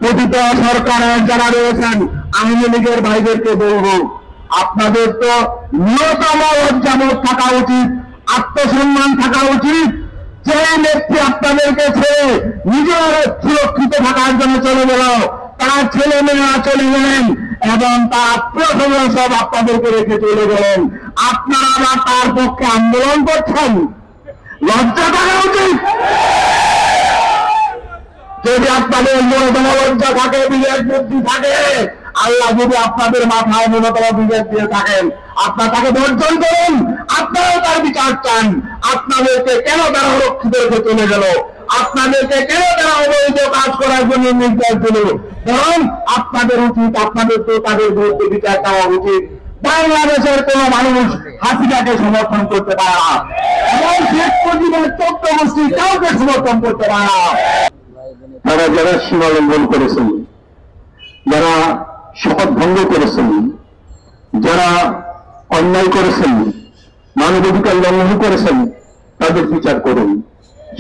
প্রতিটা সরকারের যারা রয়েছেন আওয়ামী লীগের ভাইদেরকে বলবো, আপনাদের তো ন্যূনতম লজ্জাবোধ থাকা উচিত, আত্মসম্মান থাকা উচিত। যে নেত্রী আপনাদেরকে ছেড়ে নিজের সুরক্ষিত থাকার জন্য চলে গেল, তার ছেলে মেয়েরা চলে গেলেন এবং তার আত্মীয় সব আপনাদেরকে রেখে চলে গেলেন। আপনারা আবার তার পক্ষে আন্দোলন করছেন, লজ্জা থাকা উচিত। যদি আপনাদের ন্যূনতম লজ্জা থাকে, বিবেক বুদ্ধি থাকে, আল্লাহ যদি আপনাদের মাথায় ন্যূনতম বিবেক দিয়ে থাকেন, আপনারা তাকে বর্জন করুন। আপনারাও তার বিচার চান। আপনাদেরকে কেন তারা সুরক্ষিত রেখে চলে গেল? আপনাদেরকে কেন তারা অবৈধ কাজ করার জন্য নির্দেশ দিল? বরং আপনাদের উচিত, আপনাদের তো তাদের বিরুদ্ধে বিচার দেওয়া উচিত। বাংলাদেশের কোন মানুষ হাসিনাকে সমর্থন করতে পারে না, এবং শেখ মুজিবের 14 গোষ্ঠী কাউকে সমর্থন করতে পারে না। তারা যারা সীমা লঙ্ঘন করেছেন, যারা শপথ ভঙ্গ করেছেন, যারা অন্যায় করেছেন, মানবাধিকার লঙ্ঘন করেছেন, তাদের বিচার করুন।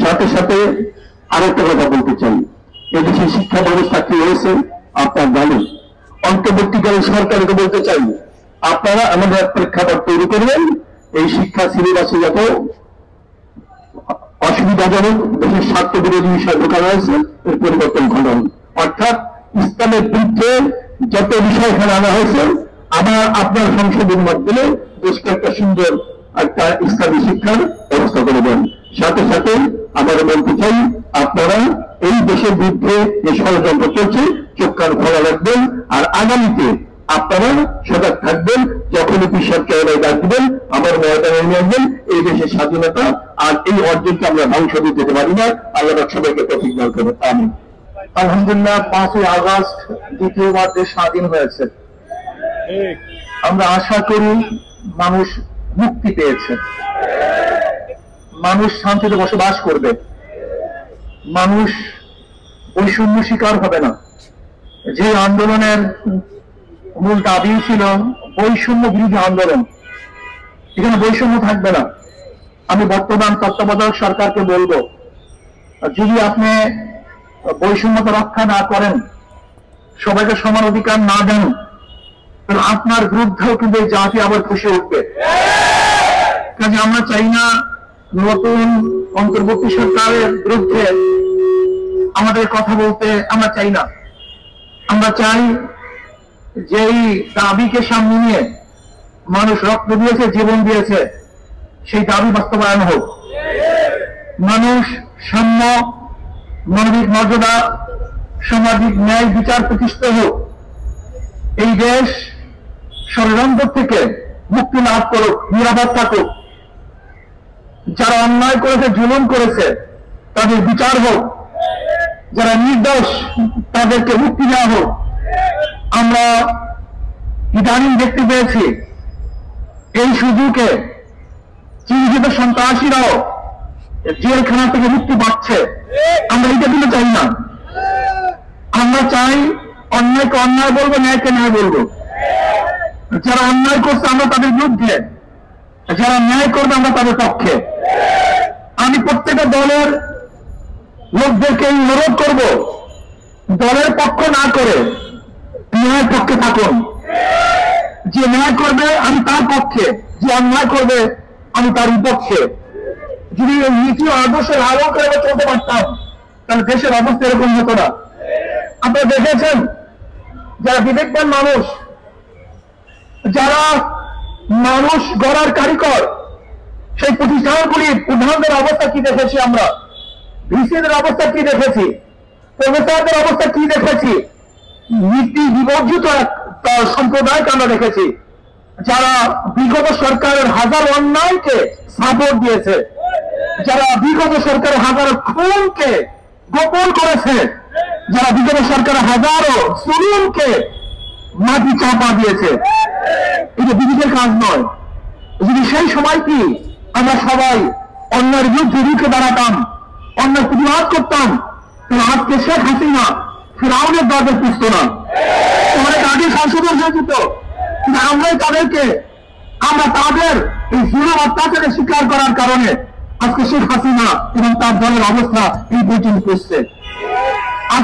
সাথে সাথে আরেকটা কথা বলতে চাই, এদেশে শিক্ষা ব্যবস্থা কি হয়েছে আপনার জানেন। অন্তর্বর্তীকালীন সরকারকে বলতে চাই, আপনারা আমাদের প্রেক্ষাপট তৈরি করবেন, এই শিক্ষা সিলেবাসে যত অসুবিধাজনক দেশের স্বার্থ বিরোধী বিষয় ঢোকা রয়েছে এর পরিবর্তন ঘটান। অর্থাৎ ইসলামের বিরুদ্ধে যত বিষয় এখানে আনা হয়েছে, আবার আপনার সংসদের মাধ্যমে দেশকে একটা সুন্দর একটা ইসলামী শিক্ষার ব্যবস্থা করে দেন। সাথে সাথে আবার বলতে চাই, আপনারা এই দেশের বিরুদ্ধে যে ষড়যন্ত্র চলছে চোখ কান খোলা রাখবেন, আর আগামীতে আপনারা সজাগ থাকবেন। যখন ঈশ্বরকে ডাক দিবেন, আমার ময়দানে নিয়ে আসবেন। এই দেশের স্বাধীনতা আর এই অর্জনকে আমরা ধ্বংস দিতে পারি না। আল্লাহ সবাইকে তৌফিক দান করবেন। আমিন। আলহামদুলিল্লাহ, 5ই আগস্ট দ্বিতীয়বার দেশ স্বাধীন হয়েছে। আমরা আশা করি মানুষ মুক্তি পেয়েছে, মানুষ শান্তিতে বসবাস করবে, মানুষ বৈষম্য শিকার হবে না। যে আন্দোলনের মূল দাবি ছিল বৈষম্য বিরোধী আন্দোলন, এখানে বৈষম্য থাকবে না। আমি বর্তমান তত্ত্বাবধায়ক সরকারকে বলবো, যদি আপনি বৈষম্যতা রক্ষা না করেন, সবাইকে সমান অধিকার না দেন, তাহলে আপনার বিরুদ্ধেও কিন্তু এই জাতি আবার খুশি উঠবে। কাজে আমরা চাই না নতুন অন্তর্বর্তী সরকারের বিরুদ্ধে আমাদের কথা বলতে, আমরা চাই না। আমরা চাই যেই দাবিকে সামনে নিয়ে মানুষ রক্ত দিয়েছে, জীবন দিয়েছে, সেই দাবি বাস্তবায়ন হোক। মানুষ সাম্য, মানবিক মর্যাদা, সামাজিক ন্যায় বিচার প্রতিষ্ঠিত হোক। এই দেশ ষড়যন্ত্র থেকে মুক্তি লাভ করুক, নিরাপদ থাকুক। যারা অন্যায় করেছে, জুলুম করেছে, তাদের বিচার হোক। যারা নির্দোষ, তাদেরকে মুক্তি দেওয়া হোক। আমরা ইদানিং দেখতে পেয়েছি এই সুযোগে চিহ্নিত সন্ত্রাসীরাও জেলখানা থেকে মুক্তি পাচ্ছে। আমরা এটা দিতে চাই না। আমরা চাই অন্যায়কে অন্যায় বলবো, ন্যায়কে ন্যায় বলবো। যারা অন্যায় করছে আমরা তাদের বিরুদ্ধে, যারা ন্যায় করবে আমরা তাদের পক্ষে। আমি প্রত্যেকটা দলের লোকদেরকে অনুরোধ করব, দলের পক্ষ না করে ন্যায়ের পক্ষে থাকুন। যে ন্যায় করবে আমি তার পক্ষে, যে অন্যায় করবে আমি তার বিপক্ষে। যদি নীতি আদর্শের আলোকে আমরা চলতে পারতাম, তাহলে দেশের অবস্থা এরকম হতো না। আপনারা দেখেছেন যারা বিবেকবান মানুষ, যারা মানুষ গড়ার কারিগর, সেই প্রতিষ্ঠানগুলির প্রধানদের অবস্থা কি দেখেছি আমরা, ভিসিদের অবস্থা কি দেখেছি, প্রফেসরদের অবস্থা কি দেখেছি, নীতি বিবর্জিত সম্প্রদায়কে আমরা দেখেছি, যারা বিগত সরকারের হাজার অন্যায়কে সাপোর্ট দিয়েছে, যারা বিগত সরকারের হাজারো খুনকে গোপন করেছে, যারা বিগত সরকারের হাজারো জুলুমকে মাটি চাপা দিয়েছে। এটা বিজেপির কাজ নয়। যদি সেই সময় কি আমরা সবাই অন্যায়ের বিরুদ্ধে রুখে দাঁড়াতাম, অন্যায় প্রতিবাদ করতাম, তাহলে আজকে শেখ হাসিনা ফেরাউনের দরজা পুষত না। অনেক আগে সংশোধন হয়ে যেত, কিন্তু আমরাই তাদেরকে, আমরা তাদের এই জুলুম অত্যাচারে স্বীকার করার কারণে আজকে শেখ হাসিনা এবং তার দলের অবস্থা এই পর্যন্ত পৌঁছছে।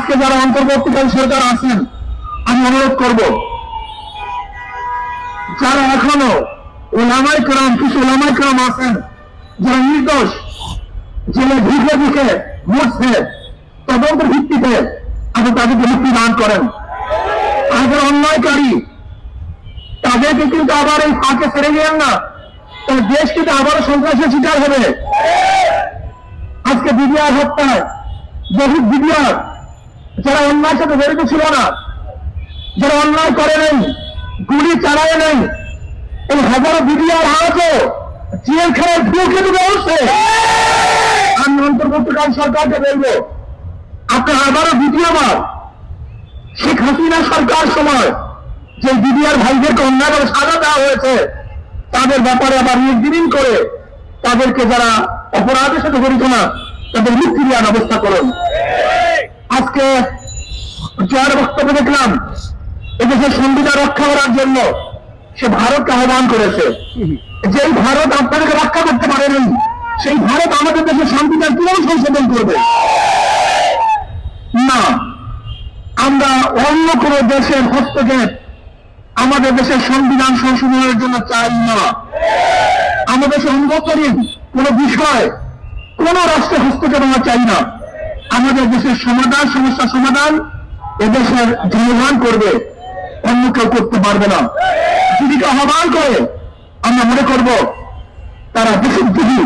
আজকে যারা অন্তর্বর্তীকালীন সরকার আছেন, আমি অনুরোধ করব, যারা এখনো ওলামায়ে কেরাম, কিছু ওলামায়ে কেরাম আছেন যারা নির্দোষ জেলে ঢুকে ঢুকে মরছে, তদন্তের ভিত্তিতে আপনি তাদেরকে মুক্তি দান করেন। আর যারা অন্যায়কারী তাদেরকে কিন্তু আবার এই ফাঁকে ছেড়ে গেলেন না, তাহলে দেশ কিন্তু আবারও সন্ত্রাসের শিকার হবে। আজকে বিডিআর হত্যায় বহু বিডিআর যারা অন্যায়ের সাথে জড়িত ছিল না, যারা অন্যায় করে নেই, গুলি চালায় নেই, এই হাজারো বিডিআর আজও জেলখানায় ঢুকে ঢুকে উঠছে। আমি অন্তর্বর্তীকালীন সরকারকে বলবো, আপনি আবারও দ্বিতীয়বার শেখ হাসিনা সরকার সময় যে বিডিআর ভাইদেরকে অন্যায়ভাবে সাজা দেওয়া হয়েছে, তাদের ব্যাপারে আবার নির্দিন করে তাদেরকে যারা অপরাধের সাথে জড়িত না তাদের মুক্তি দেওয়ার ব্যবস্থা করুন। আজকে যার বক্তব্য দেখলাম, এদেশের সংবিধান রক্ষা করার জন্য সে ভারতকে আহ্বান করেছে। যেই ভারত আপনাদেরকে রক্ষা করতে পারেনি, সেই ভারত আমাদের দেশের সংবিধান কিভাবে সংশোধন করবে? না, আমরা অন্য কোন দেশের হস্তক্ষেপ আমাদের দেশের সংবিধান সংশোধনের জন্য চাই না। আমাদের দেশে অঙ্গীকারী কোন বিষয় কোন রাষ্ট্রের হস্তক্ষেপ আমরা চাই না। আমাদের দেশের সমাধান, সমস্যা সমাধান এদেশের জনগণ করবে, অন্য কেউ করতে পারবে না। যদি আহ্বান করে আমরা মনে করব তারা দেশদ্রোহী,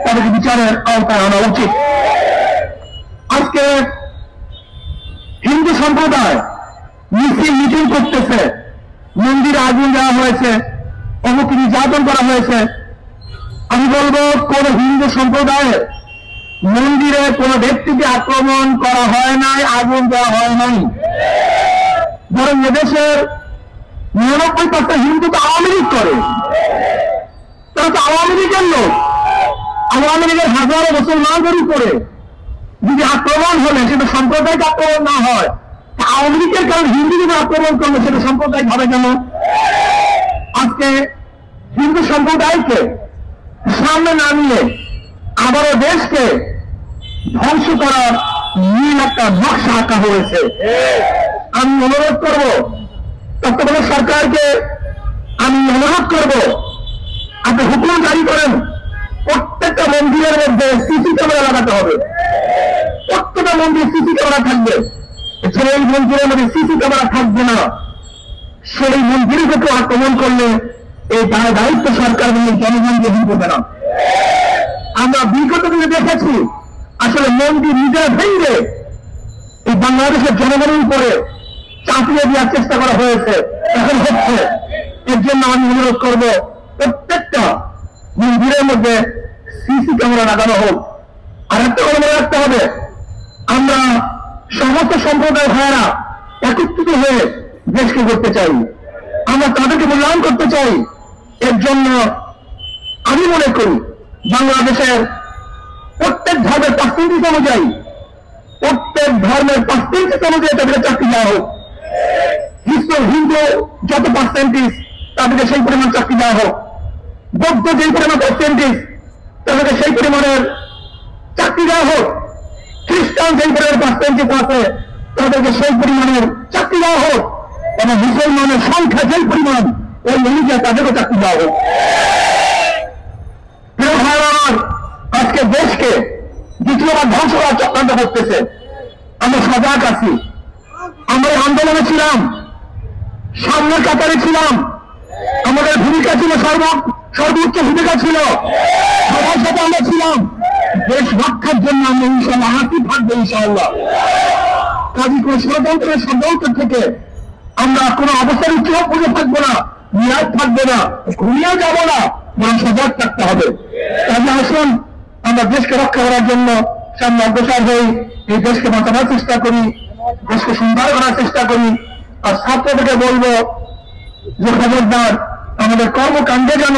তাদেরকে বিচারের আওতায় আনা উচিত। আজকে হিন্দু সম্প্রদায় মিছিল মিটিং করতেছে, মন্দিরে আগুন দেওয়া হয়েছে, অমুক নির্যাতন করা হয়েছে। আমি বলবো, কোন হিন্দু সম্প্রদায়ের মন্দিরে কোন ব্যক্তিকে আক্রমণ করা হয় নাই, আগুন দেওয়া হয় নাই। বরং এদেশের 99% হিন্দু তো আওয়ামী লীগ করে, তারা তো আওয়ামী লীগের লোক। আওয়ামী লীগের হাজারো মুসলমানদের উপরে যদি আক্রমণ হলে সেটা সাম্প্রদায়িক আক্রমণ না হয়, আওয়ামী লীগের কারণ হিন্দুদের আক্রমণ করলে সেটা সাম্প্রদায়িক হবে কেন? আজকে হিন্দু সম্প্রদায়কে সামনে না নিয়ে আবারও দেশকে ধ্বংস করার নীল একটা নকশা আঁকা হয়েছে। আমি অনুরোধ করব তত্ত্বাবধায়ক সরকারকে, আমি অনুরোধ করব আপনি হুকুম জারি করেন, প্রত্যেকটা মন্দিরের মধ্যে সিসি ক্যামেরা লাগাতে হবে। প্রত্যেকটা মন্দিরে সিসি ক্যামেরা থাকবে। যেই মন্দিরের মধ্যে সিসি ক্যামেরা থাকবে না, সেই মন্দিরে কেউ আক্রমণ করলে এই দায়িত্ব সরকার নিয়ে জনগণ গ্রহণ করবে না। আমরা বিগত দিনে দেখেছি আসলে মন্দির নিজেরা ভেঙে এই বাংলাদেশের জনগণের উপরে চাপিয়ে দেওয়ার চেষ্টা করা হয়েছে, এখন হচ্ছে। এর জন্য আমি অনুরোধ করব প্রত্যেকটা মন্দিরের মধ্যে সিসি ক্যামেরা লাগানো হোক। আর একটা কথা মনে রাখতে হবে, আমরা সমস্ত সম্প্রদায় ভাইয়েরা একত্রিত হয়ে দেশকে করতে চাই, আমরা তাদেরকে মূল্যায়ন করতে চাই। এর জন্য আমি মনে করি বাংলাদেশের প্রত্যেক ধর্মের পার্সেন্টেজ অনুযায়ী, প্রত্যেক ধর্মের পার্সেন্টেজ অনুযায়ী তাদেরকে চাকরি দেওয়া হোক। হিন্দু যত পার্সেন্টেজ তাদেরকে সেই পরিমাণ চাকরি দেওয়া হোক। বৌদ্ধ যেই পরিমাণ পার্সেন্টেজ তাদেরকে সেই পরিমাণের চাকরি দেওয়া হোক। খ্রিস্টান যেই পরিমাণ পার্সেন্টেজ আছে তাদেরকে সেই পরিমাণের চাকরি দেওয়া হোক। এবং মুসলমানের সংখ্যা যেই পরিমাণ ওই অনুযায়ী তাদেরকে চাকরি দেওয়া হোক। আজকে দেশকে দ্বিতীয়বার ধ্বংস করার চক্রান্ত করতেছে। আমরা সজাগ আছি, আমরা আন্দোলনে ছিলাম, সামনের কাতারে ছিলাম, আমাদের ভূমিকা ছিল সর্বোচ্চ ভূমিকা ছিল, সবার সাথে আমরা ছিলাম। দেশ রক্ষার জন্য আমরা ইনশাল্লাহ হাতি থাকবো ইনশাআল্লাহ। কাজী কোন ষড়যন্ত্র থেকে আমরা কোনো অবস্থার উৎসাহ বুঝে থাকবো না, নিরাশ থাকবো না, ঘুমিয়ে যাবো না, বরং সজাগ থাকতে হবে। তাহলে আসুন আমরা দেশকে রক্ষা করার জন্য সামনে অগ্রসর হই, এই দেশকে বাঁচানোর চেষ্টা করি, দেশকে সুন্দর করার চেষ্টা করি। আর ছাত্রদেরকে বলবো যে খবরদার আমাদের কর্মকাণ্ডে যেন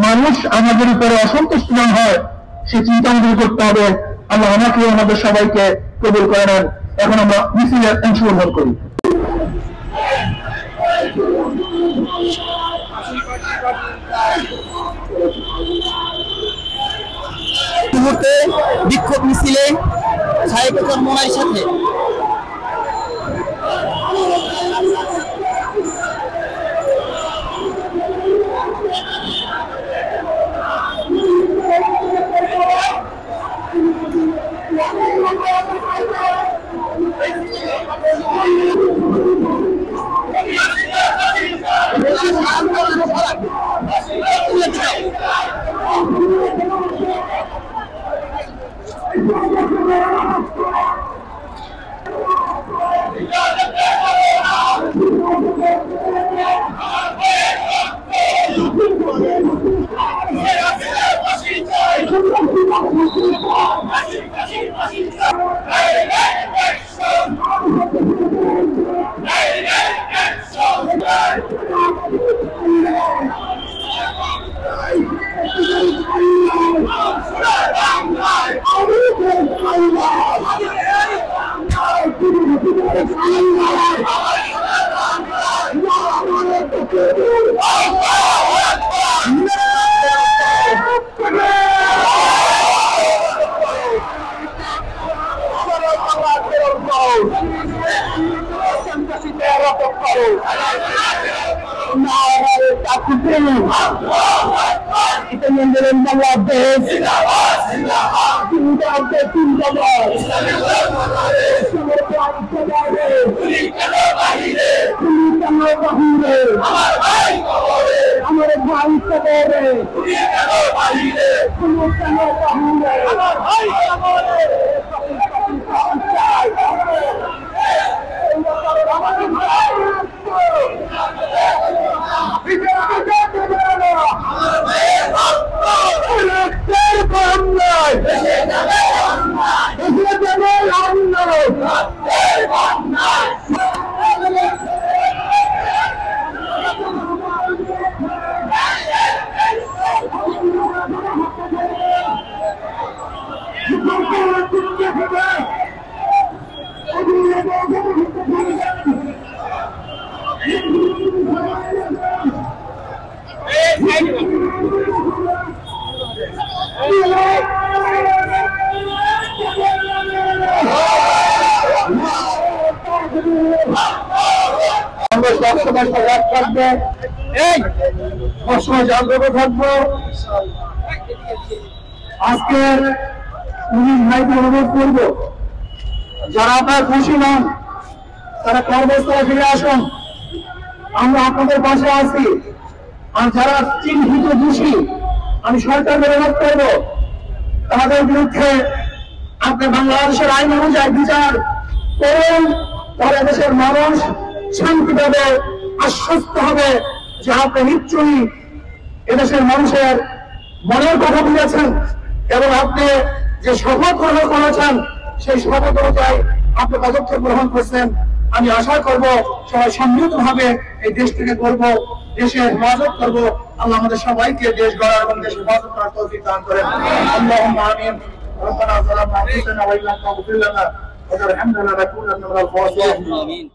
মানুষ আমাদের উপরে অসন্তুষ্ট না হয়, সে চিন্তা আমাদের করতে হবে। আল্লাহ আমাকে আমাদের সবাইকে কবুল করে নেন। এখন আমরা মিছিলে অংশগ্রহণ করি। মুহূর্তে বিক্ষোভ মিছিলে সাহেব চরমনার সাথে আজকের পুলিশ ভাইকে অনুরোধ করব, যারা আপনার খুশি নন তারা কর্মস্থলে ফিরে আসুন, আমরা আপনাদের পাশে আছি। আর যারা চিহ্নিত দোষী, আমি সরকারকে অনুরোধ করব তাদের বিরুদ্ধে আপনি বাংলাদেশের আইন অনুযায়ী বিচার করুন, তাহলে দেশের মানুষ শান্তি পাবে, আশ্বস্ত হবে যে আপনি নিশ্চয়ই এদেশের মানুষের মনের কথা বুঝেছেন এবং আপনি যে শপথ গ্রহণ করেছেন সেই শপথ অনুযায়ী আপনি পদক্ষেপ গ্রহণ করছেন। আমি আশা করব সবাই সম্মিলিত ভাবে এই দেশটাকে করব, দেশের হেফাজত করব। আল্লাহ আমাদের সবাইকে দেশ গড়ার এবং দেশ হেফাজত করার তৌফিক দান করেন। আল্লাহুম্মা আমিন। ربنا ظلمنا انفسنا وان لم تغفر لنا وترحمنا لنكونن من الخاسرين.